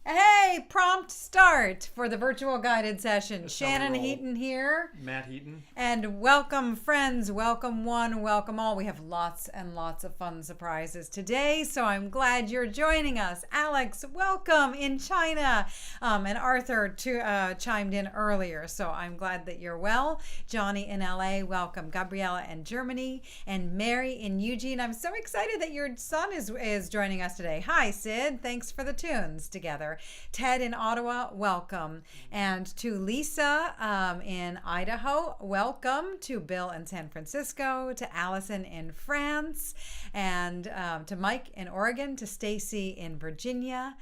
Hey, prompt start for the virtual guided session. Shannon Heaton here. Matt Heaton. And welcome, friends. Welcome one, welcome all. We have lots and lots of fun surprises today, so I'm glad you're joining us. Alex, welcome in China. And Arthur chimed in earlier, so I'm glad that you're well. Johnny in LA, welcome. Gabriella in Germany, and Mary in Eugene. I'm so excited that your son is joining us today. Hi, Sid. Thanks for the tunes together. Ted in Ottawa, welcome. And to Lisa in Idaho, welcome. To Bill in San Francisco, to Allison in France, and to Mike in Oregon, to Stacy in Virginia,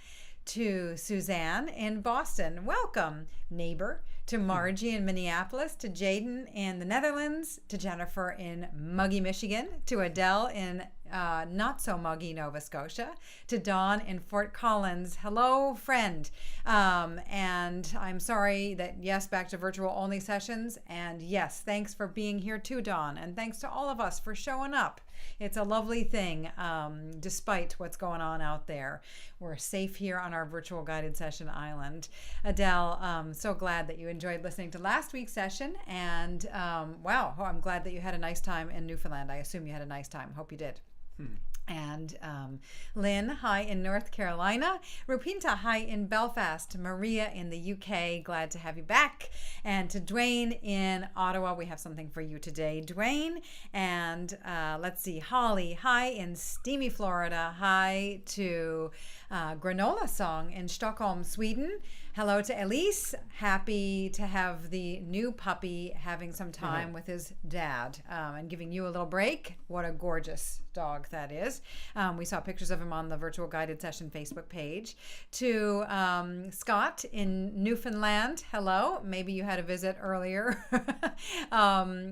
to Suzanne in Boston, welcome. Neighbor, to Margie in Minneapolis, to Jaden in the Netherlands, to Jennifer in muggy Michigan, to Adele in not so muggy Nova Scotia, to Dawn in Fort Collins. Hello, friend. And I'm sorry that, yes, back to virtual only sessions. And yes, thanks for being here too, Dawn. And thanks to all of us for showing up. It's a lovely thing, despite what's going on out there. We're safe here on our virtual guided session island. Adele, so glad that you enjoyed listening to last week's session. And wow, I'm glad that you had a nice time in Newfoundland. I assume you had a nice time. Hope you did. And Lynn, hi in North Carolina. Rupinta, hi in Belfast. Maria in the UK, glad to have you back. And to Dwayne in Ottawa, we have something for you today, Dwayne. And let's see, Holly, hi in steamy Florida. Hi to Granola Song in Stockholm, Sweden. Hello to Elise. Happy to have the new puppy having some time with his dad and giving you a little break. What a gorgeous dog that is. We saw pictures of him on the Virtual Guided Session Facebook page. To Scott in Newfoundland. Hello. Maybe you had a visit earlier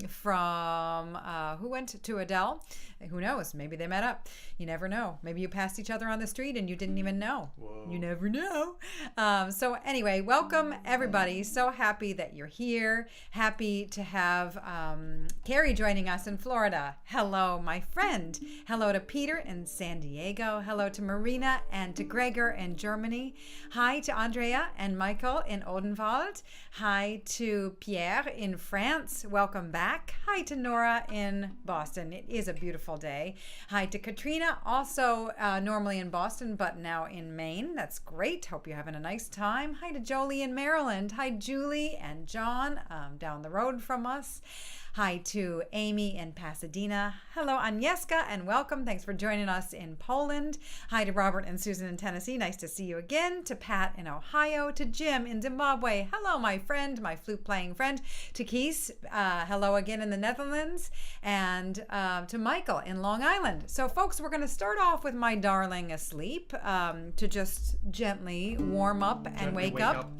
from who went to Adele? Who knows? Maybe they met up. You never know. Maybe you passed each other on the street and you didn't even know. Whoa. You never know. So anyway, welcome everybody. So happy that you're here. Happy to have Carrie joining us in Florida. Hello, my friend. Hello to Peter in San Diego. Hello to Marina and to Gregor in Germany. Hi to Andrea and Michael in Odenwald. Hi to Pierre in France. Welcome back. Hi to Nora in Boston. It is a beautiful day. Hi to Katrina, also normally in Boston, but now in Maine. That's great. Hope you're having a nice time. Hi to Jolie in Maryland. Hi, Julie and John down the road from us. Hi to Amy in Pasadena. Hello, Agnieszka, and welcome. Thanks for joining us in Poland. Hi to Robert and Susan in Tennessee. Nice to see you again. To Pat in Ohio. To Jim in Zimbabwe. Hello, my friend, my flute-playing friend. To Kees, hello again in the Netherlands. And to Michael in Long Island. So, folks, we're going to start off with My Darling Asleep to just gently warm up and wake up.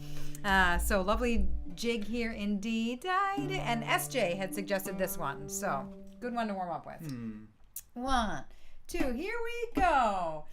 So lovely jig here indeed. And SJ had suggested this one, so good one to warm up with. 1, 2, here we go.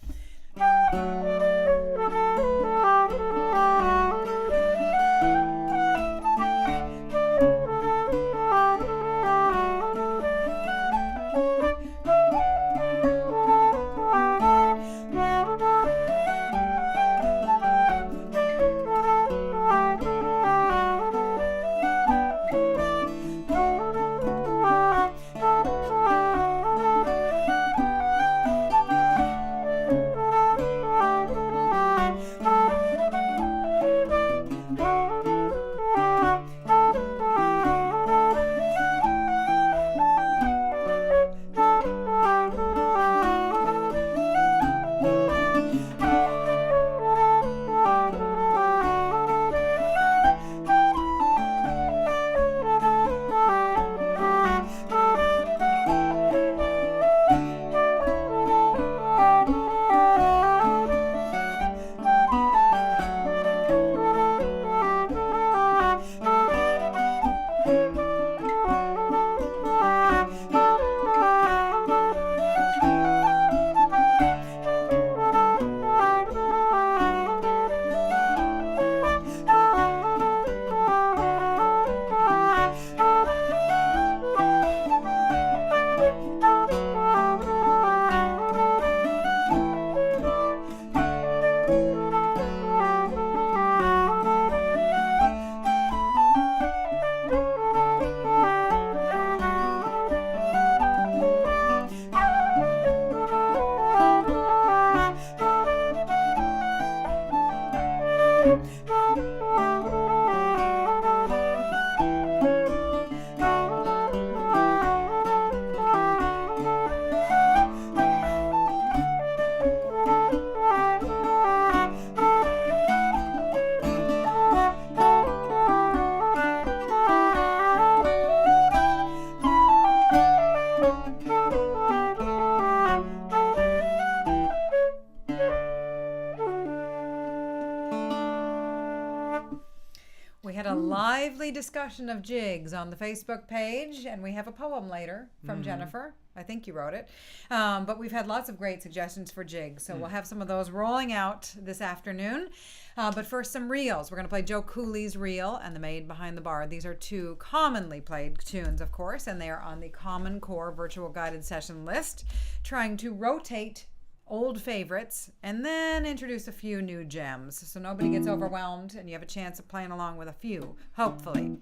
We had a lively discussion of Jigs on the Facebook page, and we have a poem later from Jennifer. I think you wrote it. But we've had lots of great suggestions for Jigs, so we'll have some of those rolling out this afternoon. But first, some reels. We're going to play Joe Cooley's Reel and The Maid Behind the Bar. These are two commonly played tunes, of course, and they are on the Common Core virtual guided session list, trying to rotate old favorites and then introduce a few new gems so nobody gets overwhelmed and you have a chance of playing along with a few, hopefully.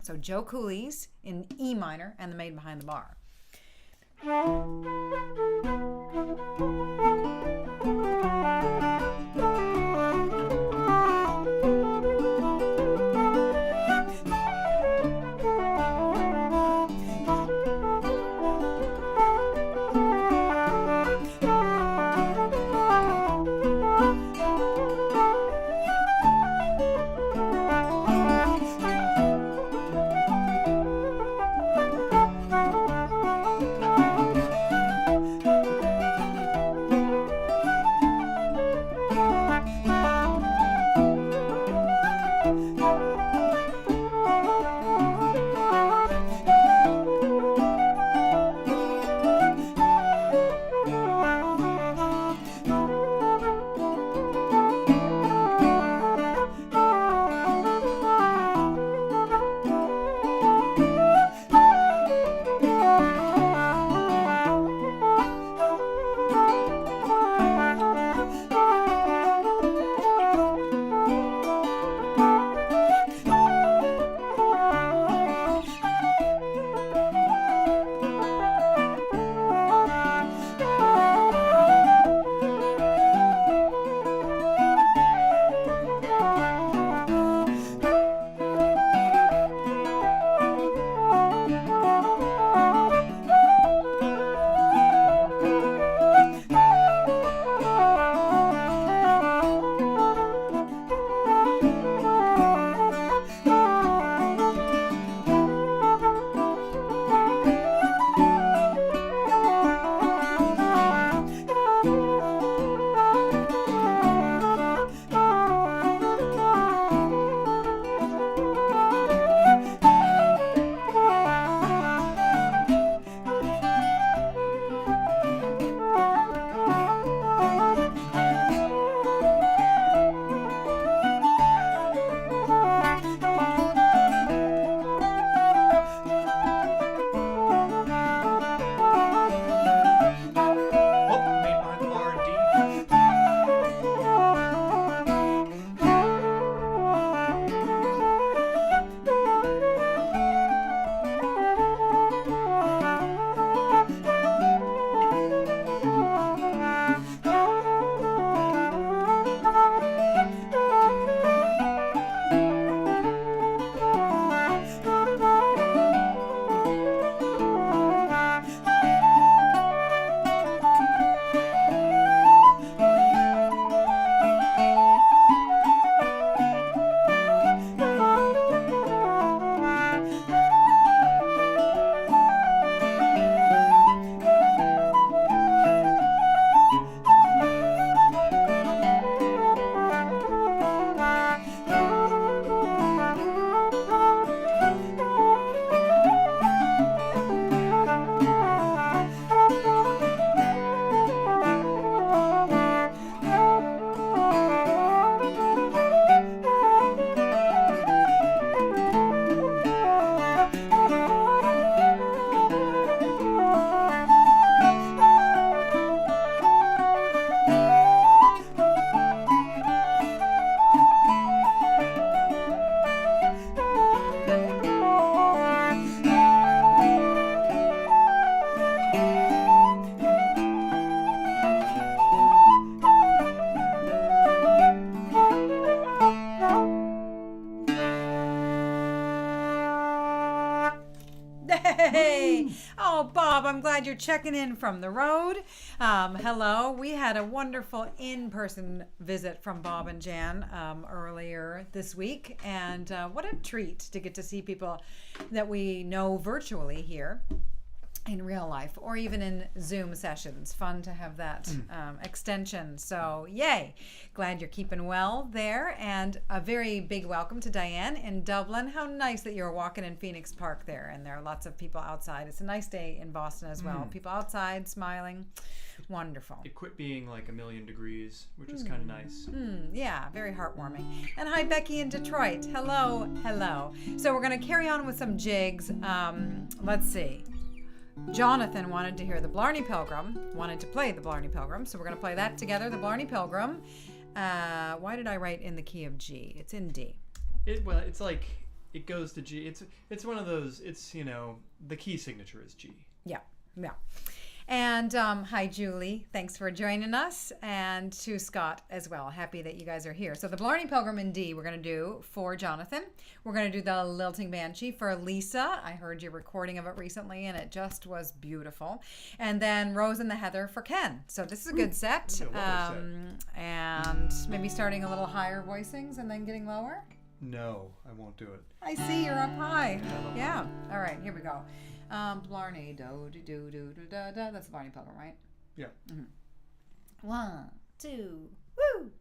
So Joe Cooley's in E minor and The Maid Behind the Bar. Bob, I'm glad you're checking in from the road. Hello. We had a wonderful in-person visit from Bob and Jan earlier this week, and what a treat to get to see people that we know virtually here. in real life or even in Zoom sessions. Fun to have that extension. So yay. Glad you're keeping well there. And a very big welcome to Diane in Dublin. How nice that you're walking in Phoenix Park there, and there are lots of people outside. It's a nice day in Boston as well. People outside smiling. Wonderful. It quit being like 1,000,000 degrees, which is kind of nice. Yeah, very heartwarming. And hi, Becky in Detroit. Hello, hello. So we're going to carry on with some jigs. Let's see. Jonathan wanted to hear the Blarney Pilgrim, wanted to play the Blarney Pilgrim, so we're going to play that together, the Blarney Pilgrim. Why did I write in the key of G? It's in D. Well, it's like, it goes to G. It's one of those, it's, the key signature is G. Yeah. And hi, Julie. Thanks for joining us. And to Scott as well. Happy that you guys are here. So the Blarney Pilgrim in D we're going to do for Jonathan. We're going to do the Lilting Banshee for Lisa. I heard your recording of it recently, and it just was beautiful. And then Rose and the Heather for Ken. So this is a good set. And maybe starting a little higher voicings and then getting lower? No, I won't do it. I see you're up high. Yeah. All right, here we go. Blarney, do-do-do-do-da-da. That's the Blarney Pilgrim, right? Yeah. 1, 2, woo!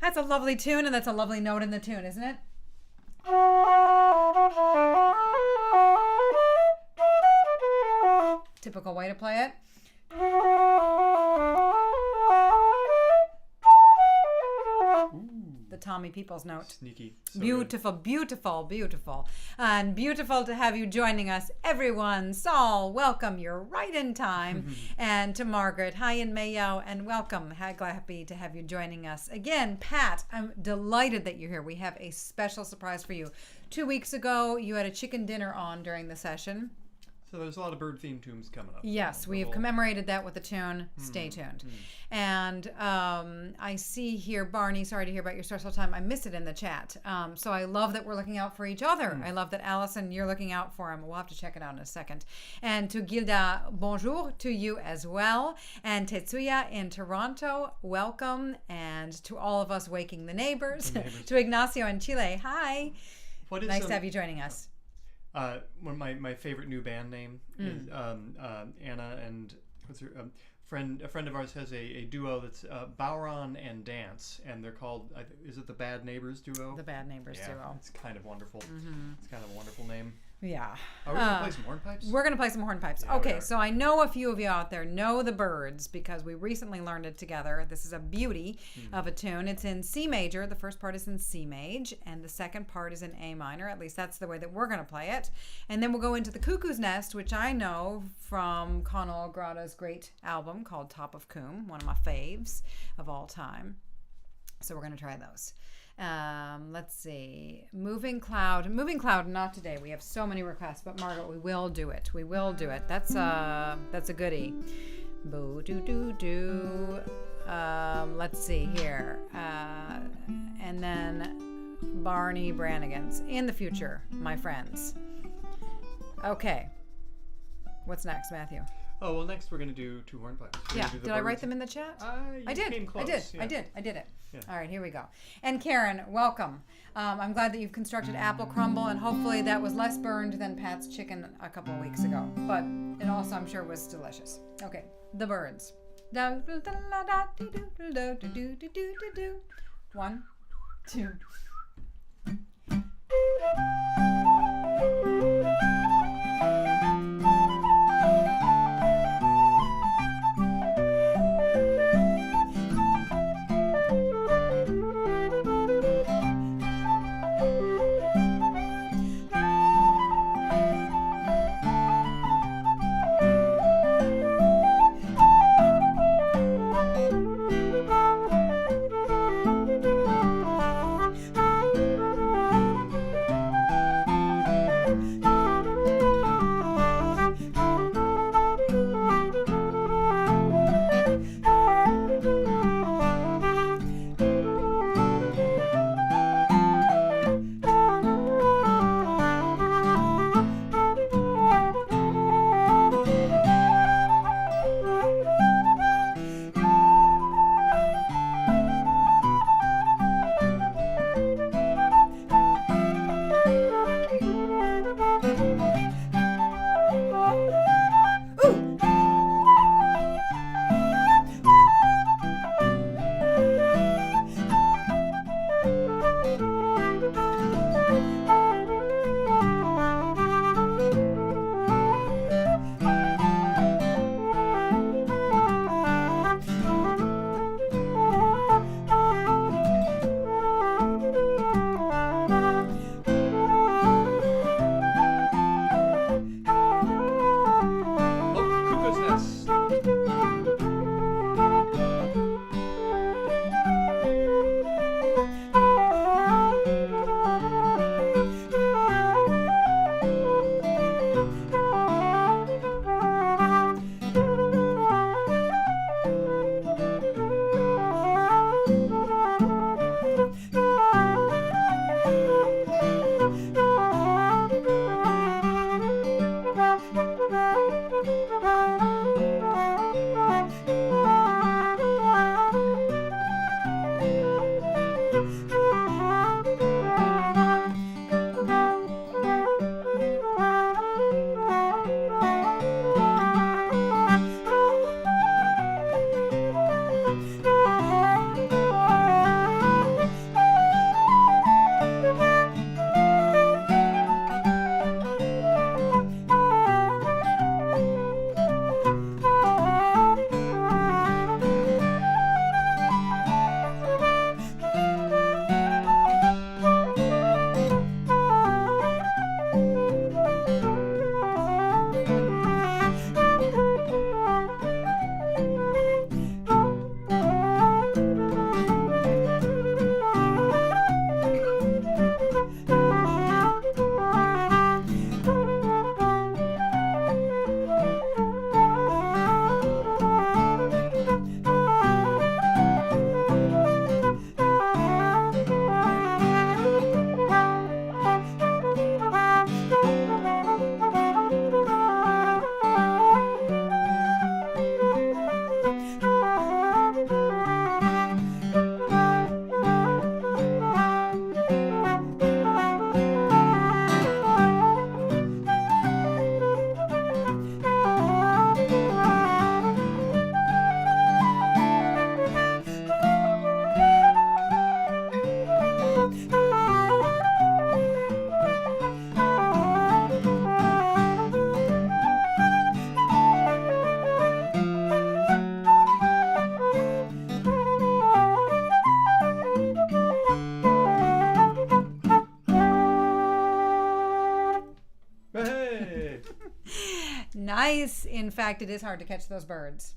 That's a lovely tune, and that's a lovely note in the tune, isn't it? Typical way to play it. The Tommy Peoples note. Sneaky. So Beautiful, beautiful, beautiful. And beautiful to have you joining us, everyone. Saul, welcome. You're right in time. And to Margaret, hi in Mayo, and welcome. Happy to have you joining us. Again, Pat, I'm delighted that you're here. We have a special surprise for you. 2 weeks ago, you had a chicken dinner on during the session. So there's a lot of bird-themed tunes coming up. Yes, we have commemorated that with a tune. Stay tuned. And I see here, Barney, sorry to hear about your social time. I miss it in the chat. So I love that we're looking out for each other. I love that, Allison, you're looking out for him. We'll have to check it out in a second. And to Gilda, bonjour to you as well. And Tetsuya in Toronto, welcome. And to all of us waking the neighbors. To Ignacio in Chile, hi. Nice to have you joining us. One of my favorite new band name is Anna and what's her a friend of ours has a duo that's Bowron and Dance, and they're called is it the Bad Neighbors duo? The Bad Neighbors duo. It's kind of wonderful. It's kind of a wonderful name. Yeah. Are we going to play some hornpipes? We're going to play some hornpipes. Yeah, okay, so I know a few of you out there know the Birds because we recently learned it together. This is a beauty of a tune. It's in C major. The first part is in C maj, and the second part is in A minor. At least that's the way that we're going to play it. And then we'll go into the Cuckoo's Nest, which I know from Conal Grada's great album called Top of Coombe, one of my faves of all time. So we're going to try those. Let's see. Moving Cloud, not today. We have so many requests, but Margaret, we will do it. That's a goodie. Boo doo doo doo. Let's see here. And then Barney Brannigan's in the future, my friends. Okay. What's next, Matthew? Oh, well, next we're going to do two hornpipes. Yeah. Did I write them in the chat? I did. Came close. I did it. Yeah. All right, here we go. And Karen, welcome. I'm glad that you've constructed apple crumble, and hopefully that was less burned than Pat's chicken a couple of weeks ago. But it also, I'm sure, was delicious. Okay, the Birds. 1, 2. in fact, it is hard to catch those birds.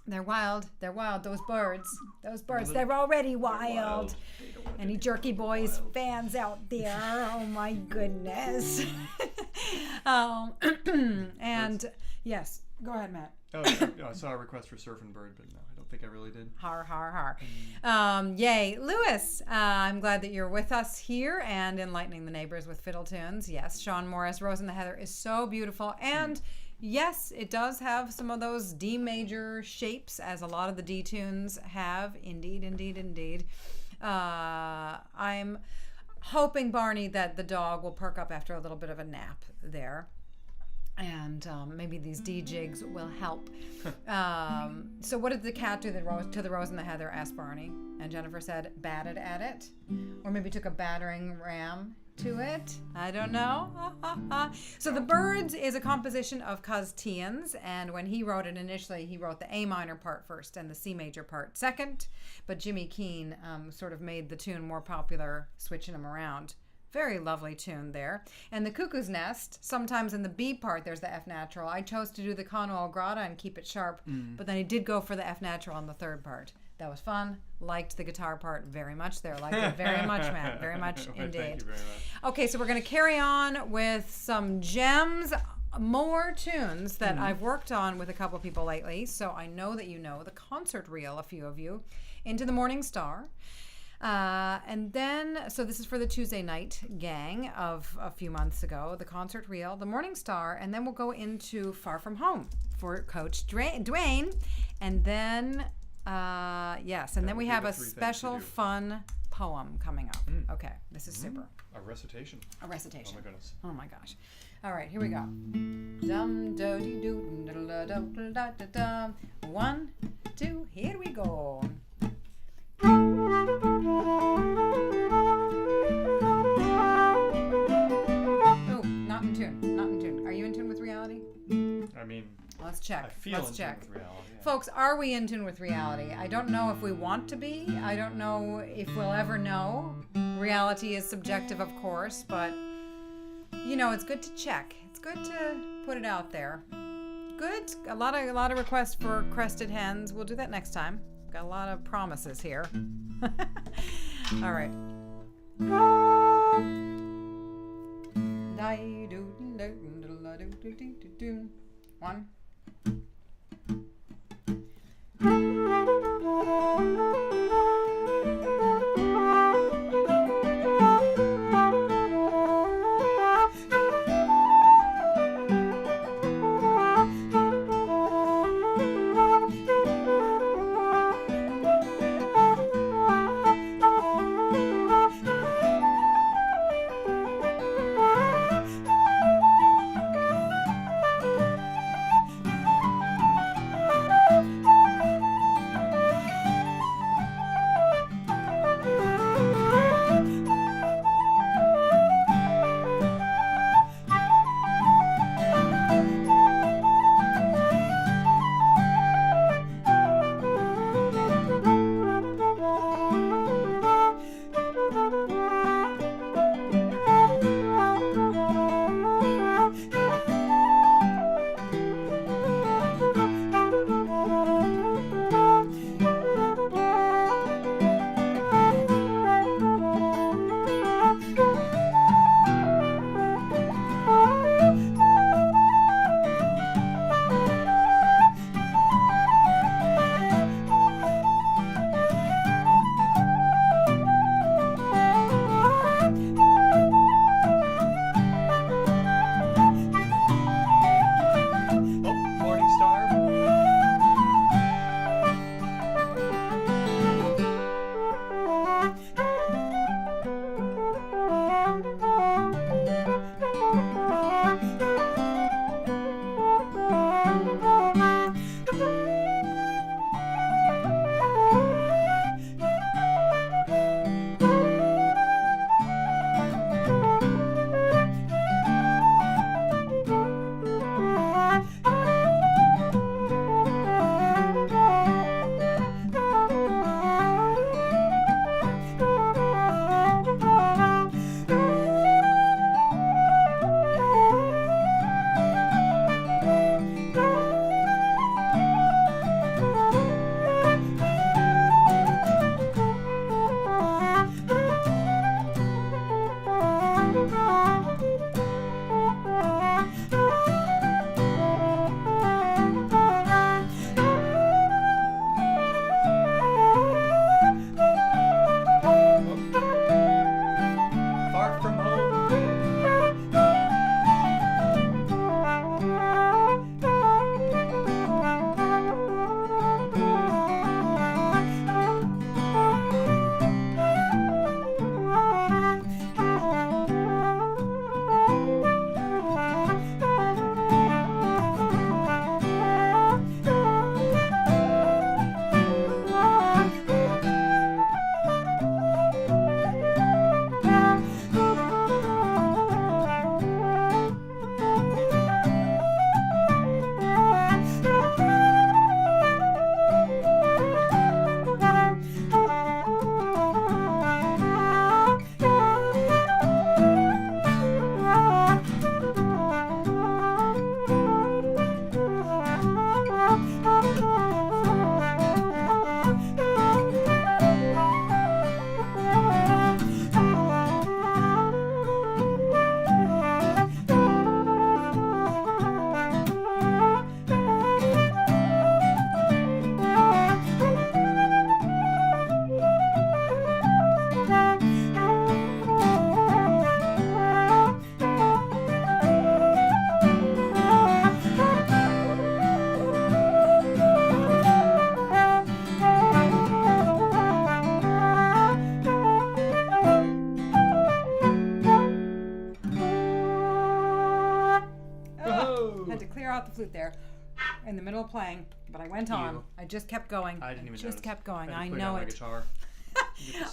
They're wild. They're wild. Those birds. They're already wild. Any Jerky Boys fans out there? Oh my goodness. And yes, go ahead, Matt. Oh, I saw a request for Surfing Bird, but no, I don't think I really did. Har, har, har. Yay. Lewis, I'm glad that you're with us here and enlightening the neighbors with fiddle tunes. Yes, Sean Morris, Rose and the Heather is so beautiful. And yes, it does have some of those D major shapes, as a lot of the D tunes have. Indeed, indeed, indeed. I'm hoping, Barney, that the dog will perk up after a little bit of a nap there. And maybe these D jigs will help. So what did the cat do to the Rose and the Heather, asked Barney. And Jennifer said, batted at it. Or maybe took a battering ram to it. I don't know. So The Birds is a composition of Cuz Tians, and when he wrote it initially, he wrote the A minor part first and the C major part second, but Jimmy Keane sort of made the tune more popular, switching them around. Very lovely tune there. And the Cuckoo's Nest, sometimes in the B part there's the F natural. I chose to do the Con All Grata and keep it sharp, but then I did go for the F natural on the third part. That was fun. Liked the guitar part very much there. Liked it very much, Matt. Very much indeed. Thank you very much. Okay, so we're going to carry on with some gems, more tunes that I've worked on with a couple people lately. So I know that you know the concert reel, a few of you, Into the Morning Star. And then, so this is for the Tuesday night gang of a few months ago, the concert reel, the Morning Star, and then we'll go into Far From Home for Coach Dwayne. And then, yes, and then we have a special fun poem coming up. Okay, this is super. A recitation. A recitation. Oh my goodness. Oh my gosh. All right, here we go. Dum do dee doo da da da da da. 1, 2, here we go. Oh, not in tune. Not in tune. Are you in tune with reality? I mean, let's check. I feel Let's in check. tune with reality. Yeah. Folks, are we in tune with reality? I don't know if we want to be. I don't know if we'll ever know. Reality is subjective, of course, but you know, it's good to check. It's good to put it out there. Good. A lot of requests for crested hens. We'll do that next time. Got a lot of promises here. All right. 1. the flute there in the middle of playing, but I went on. I just kept going. I didn't even just notice. kept going. I I put know down my it. guitar.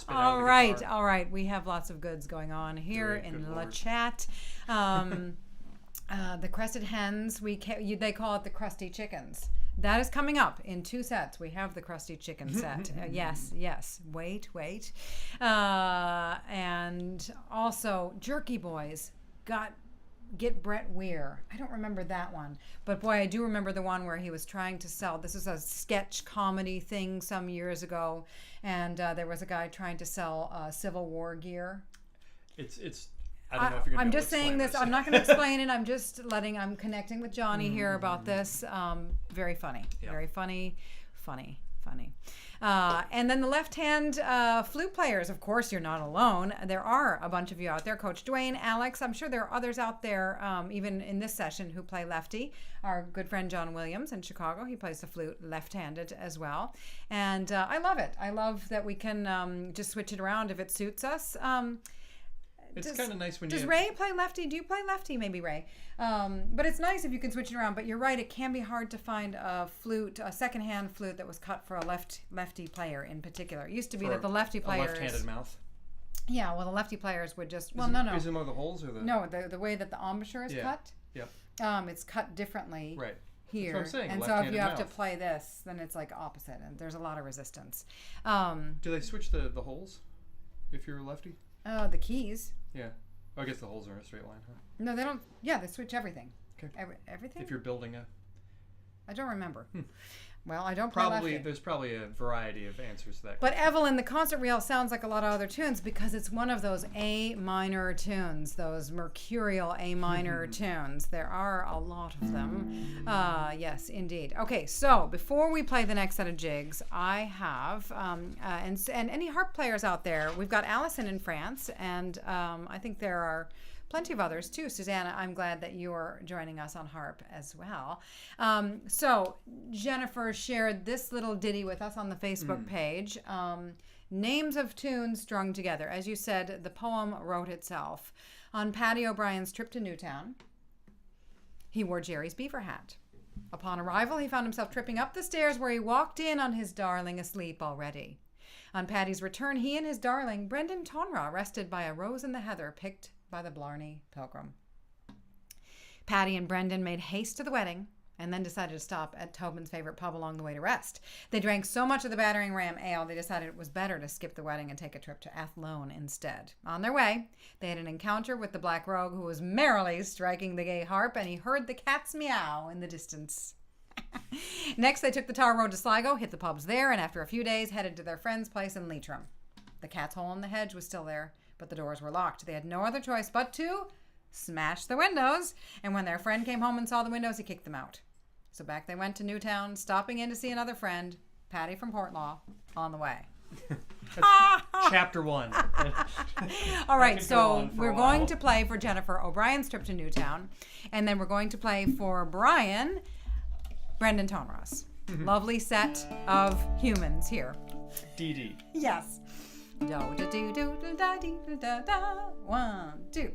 All right. We have lots of goods going on here Great, in good La Lord. Chat. The crested hens, they call it the crusty chickens. That is coming up in 2 sets. We have the crusty chicken set. Yes. Wait. And also, Jerky Boys Get Brett Weir. I don't remember that one. But boy, I do remember the one where he was trying to sell. This is a sketch comedy thing some years ago. And there was a guy trying to sell Civil War gear. It's. I don't know if you're I'm gonna just saying this. I'm not going to explain it. I'm connecting with Johnny here about this. Very funny. Yeah. Very funny. And then the left-hand flute players. Of course, you're not alone. There are a bunch of you out there. Coach Dwayne, Alex. I'm sure there are others out there, even in this session, who play lefty. Our good friend John Williams in Chicago. He plays the flute left-handed as well. And I love it. I love that we can just switch it around if it suits us. It's kind of nice when Does Ray play lefty? Do you play lefty? Maybe Ray. But it's nice if you can switch it around. But you're right, it can be hard to find a second-hand flute that was cut for a lefty player in particular. It used to be that the lefty players... A left-handed mouth? Yeah, well, the lefty players would just... No. Is it more the holes or the... No, the way that the embouchure is cut. Yep. It's cut differently. Right. Here. That's what I'm saying, and so if you have to play this, then it's like opposite, and there's a lot of resistance. Do they switch the holes if you're a lefty? The keys. Yeah. Oh, I guess the holes are in a straight line, huh? No, they don't. Yeah, they switch everything. Okay. Everything? If you're building a... I don't remember. Well, I don't play lefty. There's probably a variety of answers to that But question. Evelyn, the concert reel sounds like a lot of other tunes because it's one of those A minor tunes, those mercurial A minor tunes. There are a lot of them. Yes, indeed. Okay, so before we play the next set of jigs, I have, and any harp players out there, we've got Allison in France, and I think there are plenty of others too. Susanna, I'm glad that you're joining us on harp as well. So Jennifer shared this little ditty with us on the Facebook page. Names of tunes strung together. As you said, the poem wrote itself. On Paddy O'Brien's trip to Newtown, he wore Jerry's beaver hat. Upon arrival, he found himself tripping up the stairs where he walked in on his darling asleep already. On Paddy's return, he and his darling, Brendan Tonra, rested by a rose in the heather picked by the Blarney Pilgrim. Paddy and Brendan made haste to the wedding and then decided to stop at Tobin's favorite pub along the way to rest. They drank so much of the Battering Ram ale they decided it was better to skip the wedding and take a trip to Athlone instead. On their way, they had an encounter with the Black Rogue, who was merrily striking the gay harp, and he heard the cat's meow in the distance. Next, they took the tar road to Sligo, hit the pubs there, and after a few days headed to their friend's place in Leitrim. The cat's hole in the hedge was still there, but the doors were locked. They had no other choice but to smash the windows. And when their friend came home and saw the windows, he kicked them out. So back they went to Newtown, stopping in to see another friend, Paddy from Portlaw, on the way. Chapter 1. All right, so we're going to play for Jennifer O'Brien's trip to Newtown, and then we're going to play for Brian, Brendan Tonra's. Lovely set of humans here. DD. Yes. Do do do do da dee da da. 1, 2.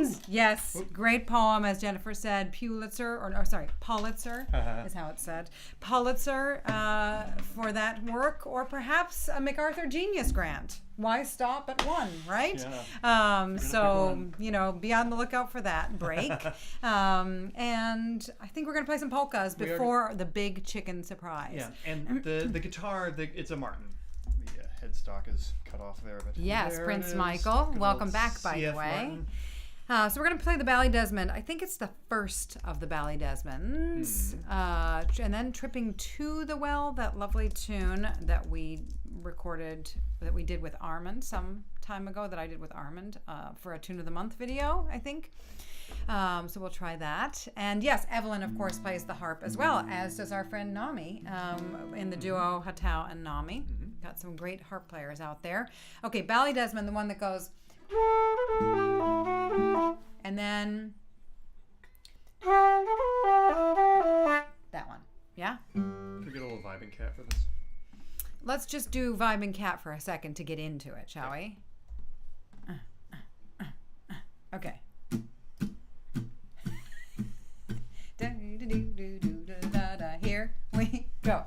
Friends, yes, great poem, as Jennifer said. Pulitzer, Pulitzer is how it's said. Pulitzer for that work, or perhaps a MacArthur Genius Grant. Why stop at one, right? Yeah. So, be on the lookout for that break. And I think we're going to play some polkas before the big chicken surprise. Yeah, and the guitar, it's a Martin. The headstock is cut off there. But yes, there Prince Michael. Welcome back, by the way. So we're going to play the Ballydesmond. I think it's the first of the Ballydesmonds. And then Tripping to the Well, that lovely tune that we recorded, that we did with Armand some time ago, that I did with Armand for a Tune of the Month video, I think. So we'll try that. And yes, Evelyn, of course, plays the harp as well, as does our friend Nami in the duo Hatau and Nami. Got some great harp players out there. Okay, Ballydesmond, the one that goes... And then that one. Yeah? Can we get a little vibing cat for this? Let's just do vibing cat for a second to get into it, shall we? Okay. Here we go.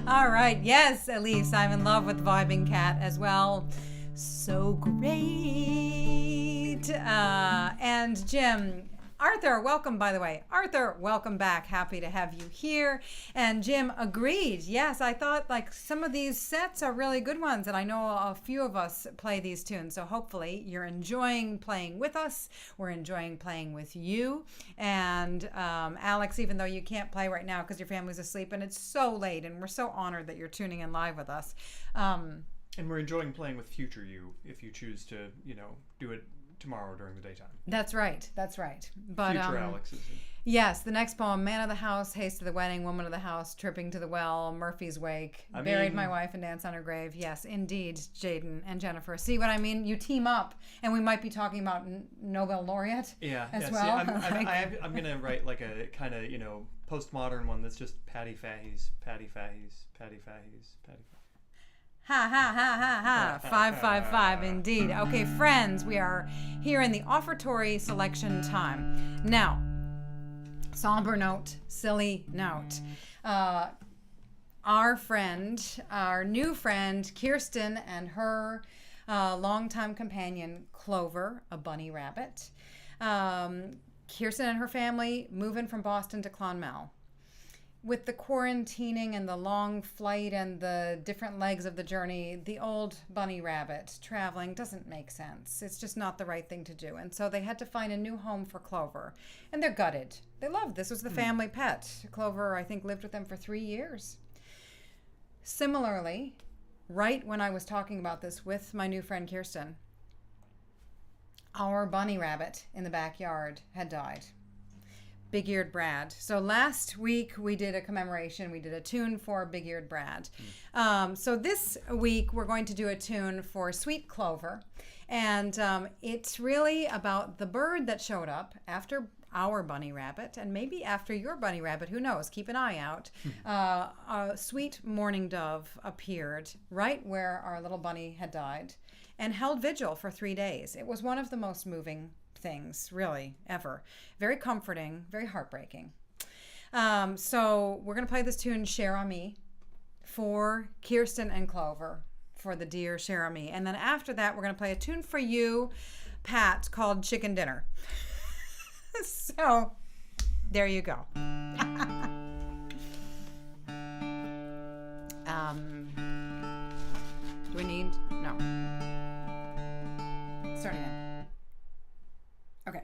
All right. Yes, Elise, I'm in love with Vibing Cat as well. So great. And Jim, Arthur, welcome, by the way. Arthur, welcome back. Happy to have you here. And Jim agreed. Yes, I thought like some of these sets are really good ones, and I know a few of us play these tunes, so hopefully you're enjoying playing with us. We're enjoying playing with you. And Alex, even though you can't play right now because your family's asleep and it's so late, and we're so honored that you're tuning in live with us. And we're enjoying playing with future you if you choose to, do it tomorrow during the daytime. That's right. That's right. But Future Alex is yes, the next poem: man of the house, haste to the wedding, woman of the house, tripping to the well, Murphy's wake, buried my wife and dance on her grave. Yes, indeed, Jaden and Jennifer. See what I mean? You team up, and we might be talking about Nobel laureate as well. See, I'm gonna write like a kind of postmodern one that's just Patty Fahey's, Patty Fahey's, Patty Fahey's, Patty Fahey's. Ha ha ha ha ha. 555 indeed. Okay, friends, we are here in the offertory selection time. Now, somber note, silly note. Our new friend, Kirsten, and her longtime companion, Clover, a bunny rabbit. Kirsten and her family moving from Boston to Clonmel. With the quarantining and the long flight and the different legs of the journey, the old bunny rabbit traveling doesn't make sense. It's just not the right thing to do. And so they had to find a new home for Clover. And they're gutted. They loved this. Was the family pet. Clover, I think, lived with them for 3 years. Similarly, right when I was talking about this with my new friend Kirsten, our bunny rabbit in the backyard had died. Big-eared Brad. So last week we did a commemoration. We did a tune for Big-eared Brad. So this week we're going to do a tune for Sweet Clover. And it's really about the bird that showed up after our bunny rabbit and maybe after your bunny rabbit. Who knows? Keep an eye out. A sweet mourning dove appeared right where our little bunny had died and held vigil for 3 days. It was one of the most moving things, really, ever. Very comforting, very heartbreaking. So we're going to play this tune, Cher on Me, for Kirsten and Clover, for the dear Cher on Me. And then after that, we're going to play a tune for you, Pat, called Chicken Dinner. So there you go. Do we need? No. Starting in. Okay.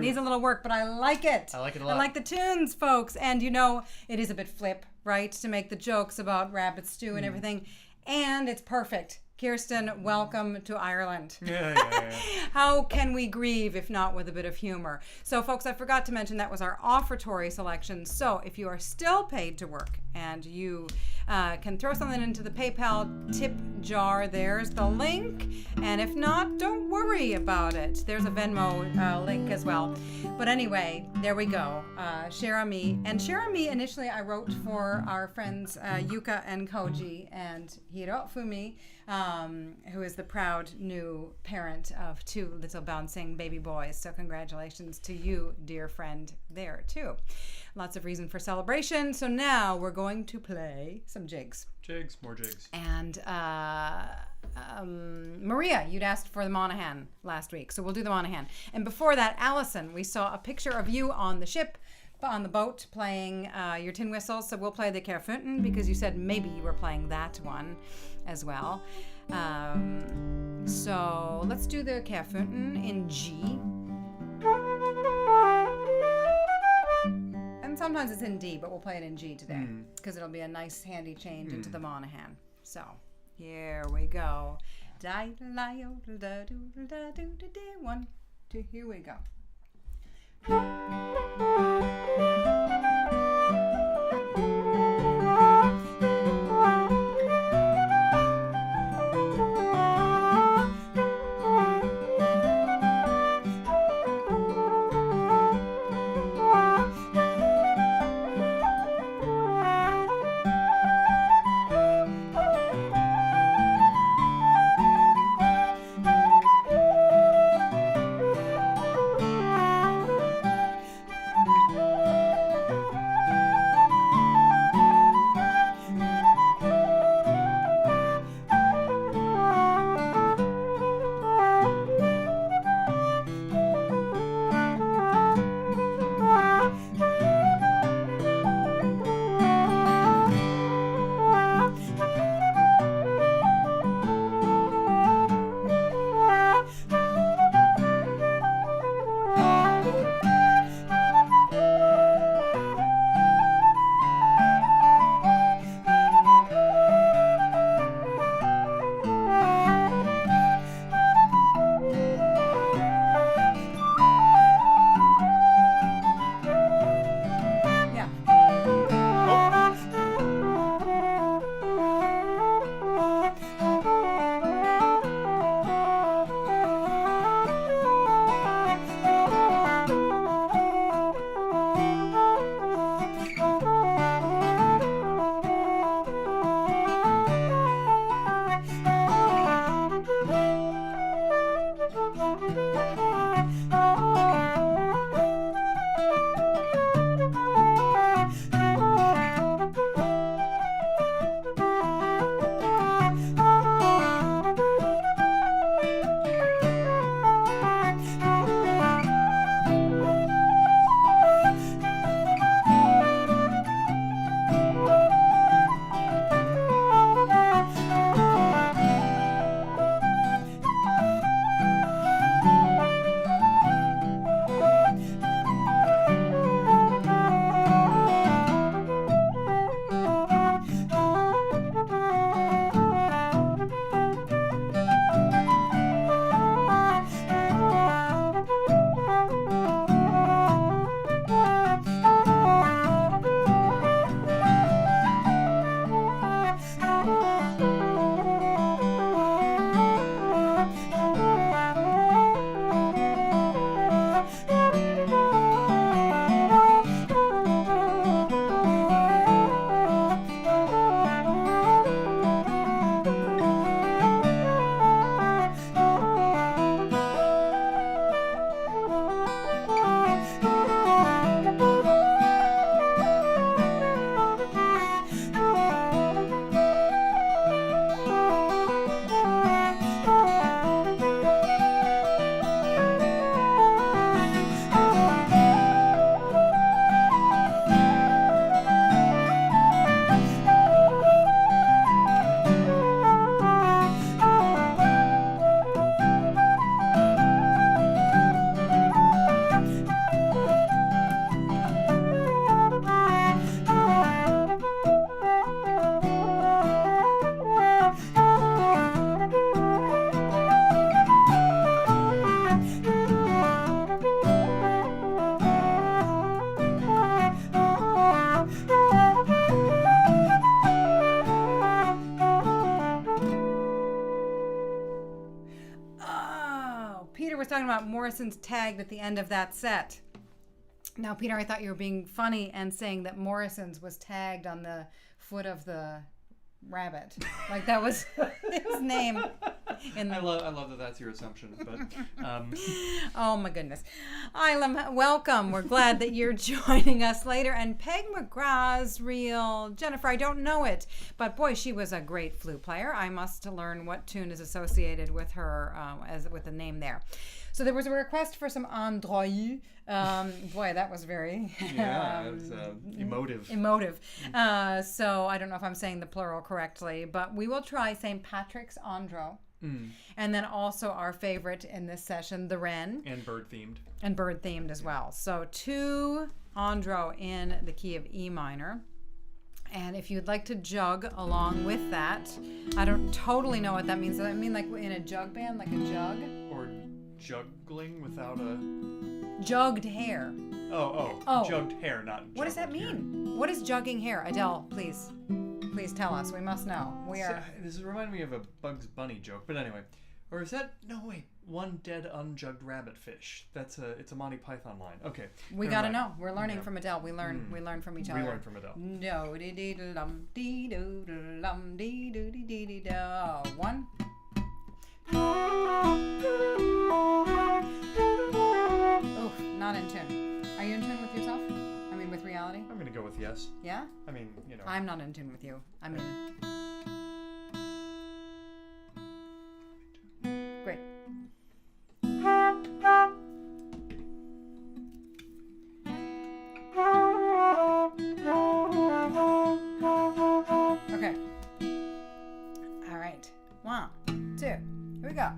needs a little work, but I like it. I like it a lot. I like the tunes, folks. And you know, it is a bit flip, right, to make the jokes about rabbit stew and everything. And it's perfect. Kirsten, welcome to Ireland. Yeah. How can we grieve if not with a bit of humor? So, folks, I forgot to mention that was our Offertory selection. So, if you are still paid to work and you can throw something into the PayPal tip jar, there's the link. And if not, don't worry about it. There's a Venmo link as well. But anyway, there we go. Cher Mi. And Cher Mi, initially, I wrote for our friends Yuka and Koji and Hirofumi. Who is the proud new parent of 2 little bouncing baby boys. So congratulations to you, dear friend, there too. Lots of reason for celebration. So now we're going to play some jigs. More jigs. And Maria, you'd asked for the Monaghan last week, so we'll do the Monaghan. And before that, Allison, we saw a picture of you on the ship, on the boat, playing your tin whistles. So we'll play the Kerfunten because you said maybe you were playing that one as well. So let's do the Kerfunten in G. And sometimes it's in D, but we'll play it in G today because it'll be a nice handy change into the Monaghan. So here we go. 1, 2, here we go. about Morrison's tagged at the end of that set. Now, Peter, I thought you were being funny and saying that Morrison's was tagged on the foot of the rabbit. Like that was his name. I love that that's your assumption, but oh my goodness. Islam, welcome. We're glad that you're joining us later. And Peg McGraw's real Jennifer, I don't know it, but boy, she was a great flute player. I must learn what tune is associated with her as with the name there. So there was a request for some Droi. Boy, that was very it was emotive. So I don't know if I'm saying the plural correctly, but we will try St. Patrick's Andro. And then also our favorite in this session, the Wren. And bird-themed. And bird-themed as well. So 2 Andro in the key of E minor. And if you'd like to jug along with that, I don't totally know what that means. Does that mean like in a jug band, like a jug? Or juggling without a... Jugged hair. Oh. Jugged hair, not What does that mean? Hair. What is jugging hair? Adele, please tell us. We must know. We are... This is reminding me of a Bugs Bunny joke, but anyway. Or is that... No, wait. One dead unjugged rabbit fish. It's a Monty Python line. Okay. We gotta know. We're learning from Adele. We learn from each other. We learn from Adele. No, dee dee lum dee doo lum dee doo dee dee dee do. 1. Oh, not in tune. Are you in tune with yourself? I mean, with reality? I'm gonna go with yes. Yeah? I mean, you know. I'm not in tune with you. I mean... Great. Okay. All right. 1, 2. Here we go.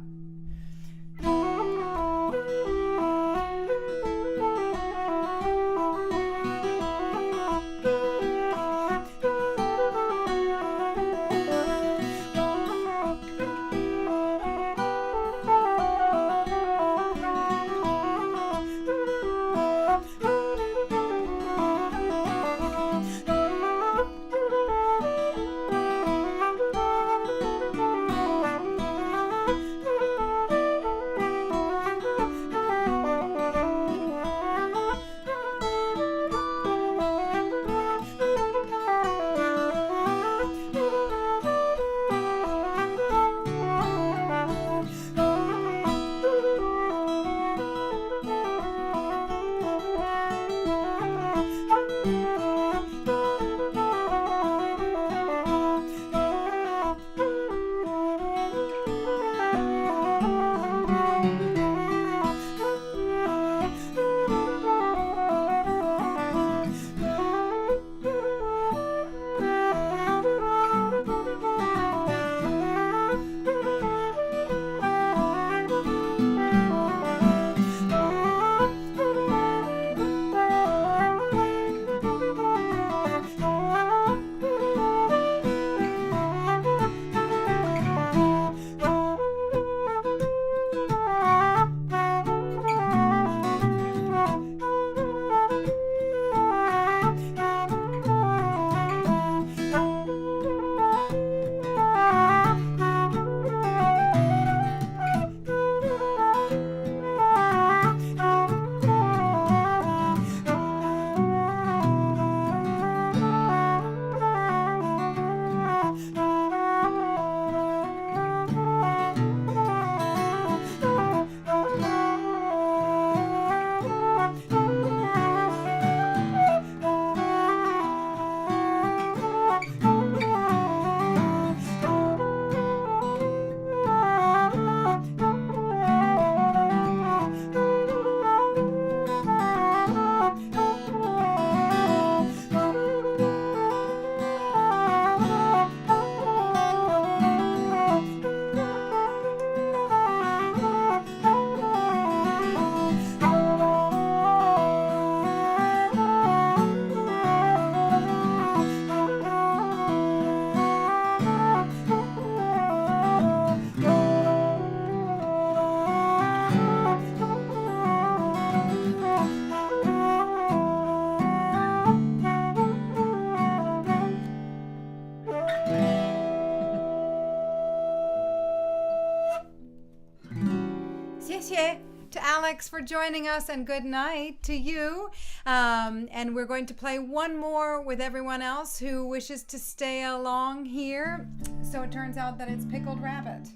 Alex, for joining us, and good night to you. And we're going to play one more with everyone else who wishes to stay along here. So it turns out that it's Pickled Rabbit.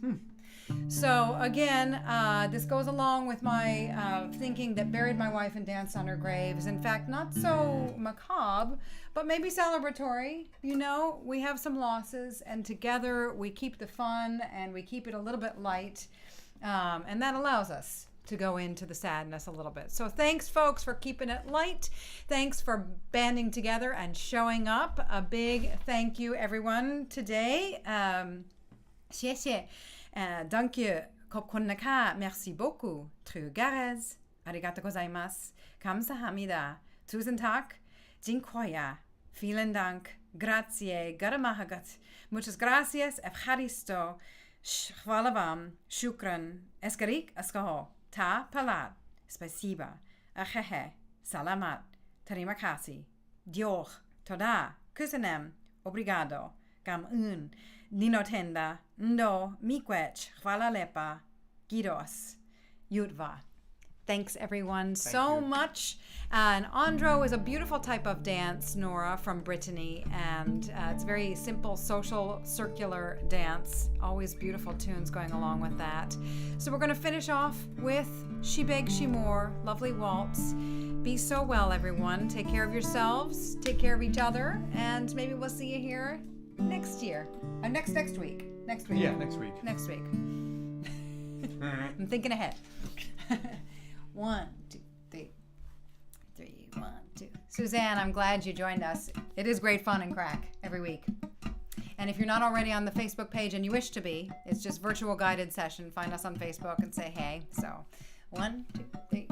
So again, this goes along with my thinking that Buried My Wife and Danced on Her Grave is in fact not so macabre, but maybe celebratory. You know, we have some losses, and together we keep the fun and we keep it a little bit light, and that allows us to go into the sadness a little bit. So thanks, folks, for keeping it light. Thanks for banding together and showing up. A big thank you, everyone, today. 谢谢. Danke, kopkonnaka, merci beaucoup, trugarez, arigato gozaimasu, kamsahamnida, tusen tak, dziękuję, vielen dank, grazie, garamahagat, muchas gracias, evcharisto, chwala wam, shukran, eskarik, eskaho, ta palat, spasiba, achehe, salamat, terima kasih, dioch, toda, kusanem, obrigado, gam un, Ninotenda, Ndo, Mikwech, Hvala Lepa, Gidos, Yutva. Thanks, everyone, so much. And Andro is a beautiful type of dance, Nora, from Brittany. And it's very simple, social, circular dance. Always beautiful tunes going along with that. So we're going to finish off with Beag Si Mor, lovely waltz. Be so well, everyone. Take care of yourselves. Take care of each other. And maybe we'll see you here next year. Next week. Next week. Yeah, next week. Next week. I'm thinking ahead. 1, 2, 3. 3, 1, 2. Suzanne, I'm glad you joined us. It is great fun and crack every week. And if you're not already on the Facebook page and you wish to be, it's just virtual guided session. Find us on Facebook and say hey. So 1, 2, 3.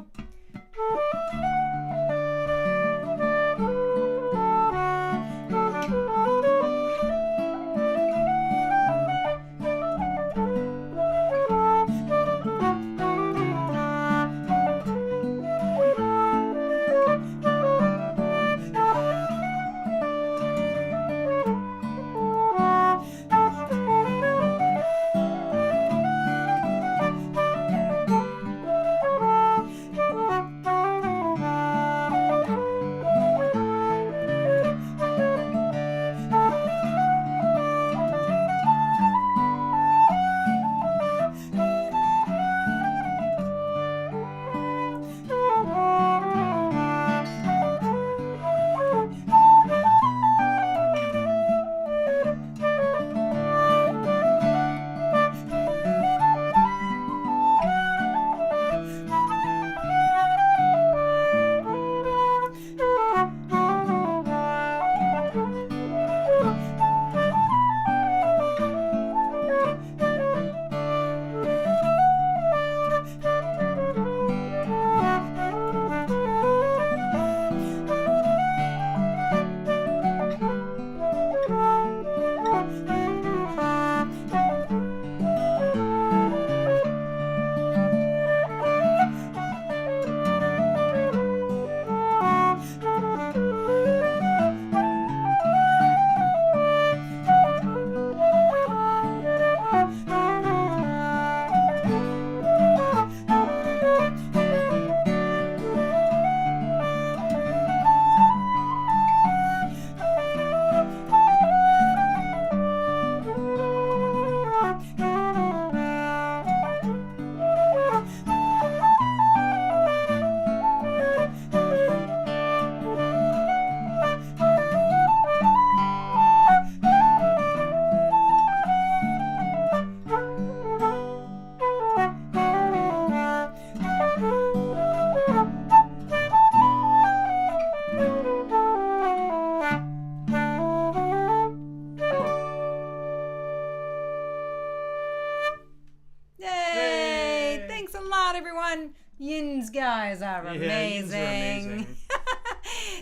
Yins guys are amazing. Yins are amazing.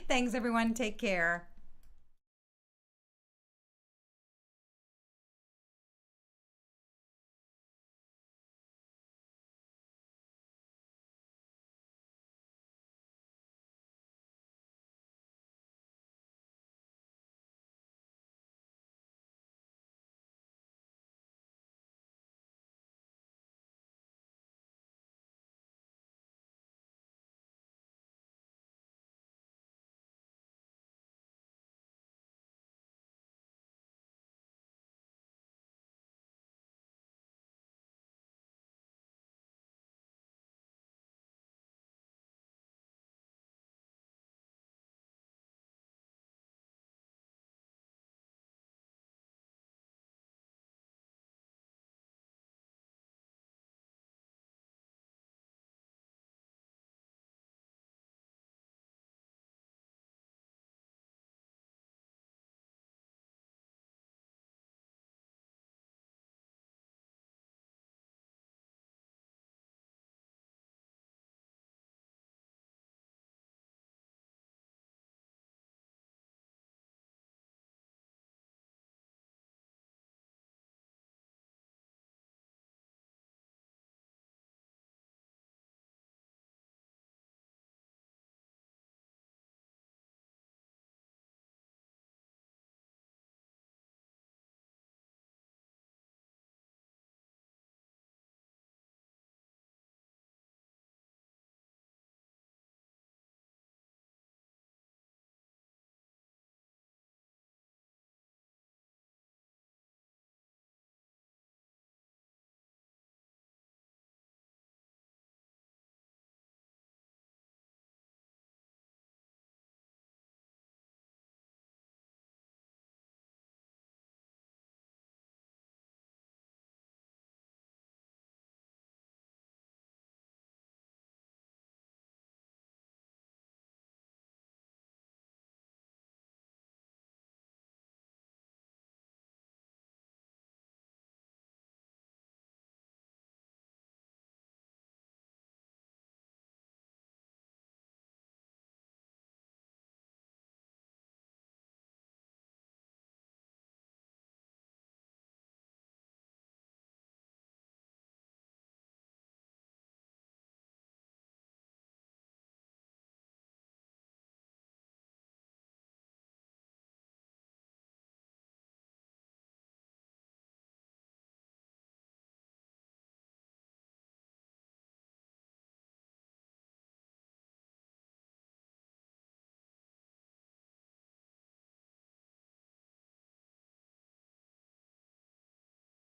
Thanks, everyone. Take care.